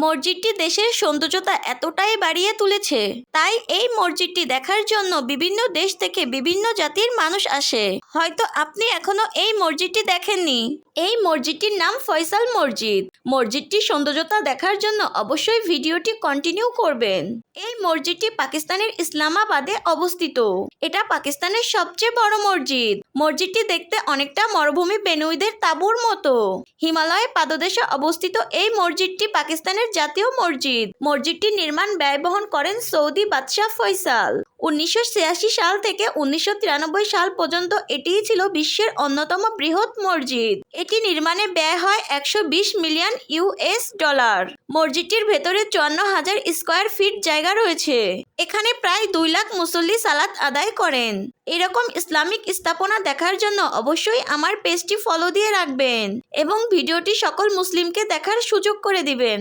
মসজিদটি দেশের সৌন্দর্যতা এতটাই বাড়িয়ে তুলেছে, তাই এই মসজিদটি দেখার জন্য বিভিন্ন দেশ থেকে বিভিন্ন জাতির মানুষ আসে। হয়তো আপনি এখনো এই মসজিদটি দেখেননি। এই মসজিদটির নাম ফয়সাল মসজিদ। মসজিদটির সৌন্দর্যতা দেখার জন্য অবশ্যই ভিডিওটি কন্টিনিউ করবেন। এই মসজিদটি পাকিস্তানের ইসলামাবাদে অবস্থিত। এটা পাকিস্তানের সবচেয়ে বড় মসজিদ। মসজিদটি দেখতে অনেকটা মরুভূমি বেনুইদের তাঁবুর মতো। হিমালয়ের পাদদেশে অবস্থিত এই মসজিদটি পাকিস্তানের জাতীয় মসজিদ। মসজিদটির নির্মাণ ব্যয় বহন করেন সৌদি বাদশাহ ফয়সাল। 1986 সাল থেকে 1993 সাল পর্যন্ত এটিই ছিল বিশ্বের অন্যতম বৃহৎ মসজিদ। এটি নির্মাণে ব্যয় হয় 120 মিলিয়ন US ডলার। মসজিদটির ভেতরে 54,000 স্কয়ার ফিট জায়গা রয়েছে। এখানে প্রায় 2 লাখ মুসল্লি সালাত আদায় করেন। এরকম ইসলামিক স্থাপনা দেখার জন্য অবশ্যই আমার পেজটি ফলো দিয়ে রাখবেন এবং ভিডিওটি সকল মুসলিমকে দেখার সুযোগ করে দিবেন।